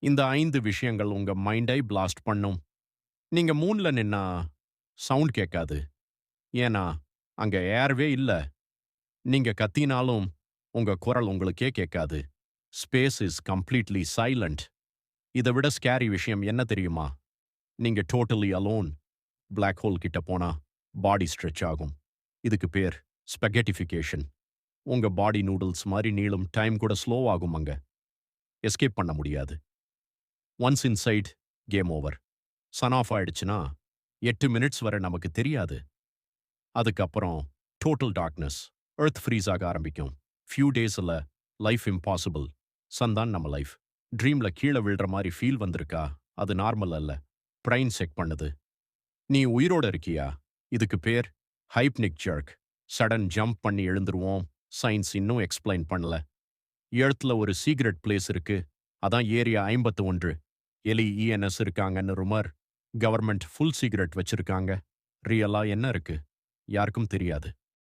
இந்த 5 விஷயங்கள் உங்க மைண்டை பிளாஸ்ட் பண்ணும். நீங்க மூன்ல நின்னா சவுண்ட் கேட்காது. ஏன்னா, அங்க ஏர்வே இல்ல. நீங்க கத்தினாலும் உங்க குரல் உங்களுக்கே கேட்காது. Space is completely silent. இத விட ஸ்கேரி விஷயம் என்ன தெரியுமா? நீங்க டோட்டலி அலோன். பிளாக் ஹோல் கிட்ட போனா பாடி ஸ்ட்ரெச் ஆகும். இதுக்கு பேர் ஸ்பெகட்டிஃபிகேஷன். உங்க பாடி நூடுல்ஸ் மாரி நீளும். டைம் கூட ஸ்லோ ஆகும் அங்க. எஸ்கேப் பண்ண முடியாது. Once inside game over. Sun off ஆயிடுச்சுன்னா 8 மினிட்ஸ் வரை நமக்கு தெரியாது. அதுக்கப்புறம் டோட்டல் டார்க்னஸ். எர்த் ஃப்ரீஸ் ஆக ஆரம்பிக்கும். ஃபியூ டேஸ்ல லைஃப் இம்பாசிபிள். சன் தான் நம்ம லைஃப். ட்ரீம்ல கீழ விழுற மாரி ஃபீல் வந்திருக்கா? அது நார்மல் அல்ல. பிரைன் செக் பண்ணுது. நீ உயிரோட இருக்கியா? இதுக்கு பேர் ஹைப்னிக் ஜெர்க். சடன் ஜம்ப் பண்ணி எழுந்துருவோம். சயின்ஸ் இன்னும் எக்ஸ்பிளைன் பண்ணல. எர்த்ல ஒரு சீக்ரெட் பிளேஸ் இருக்கு. அதான் ஏரியா 51. எலி இஎன்எஸ் இருக்காங்கன்னு ருமர். கவர்மெண்ட் ஃபுல் சீக்ரெட் வச்சிருக்காங்க. ரியலா என்ன இருக்கு? யாருக்கும் தெரியாது.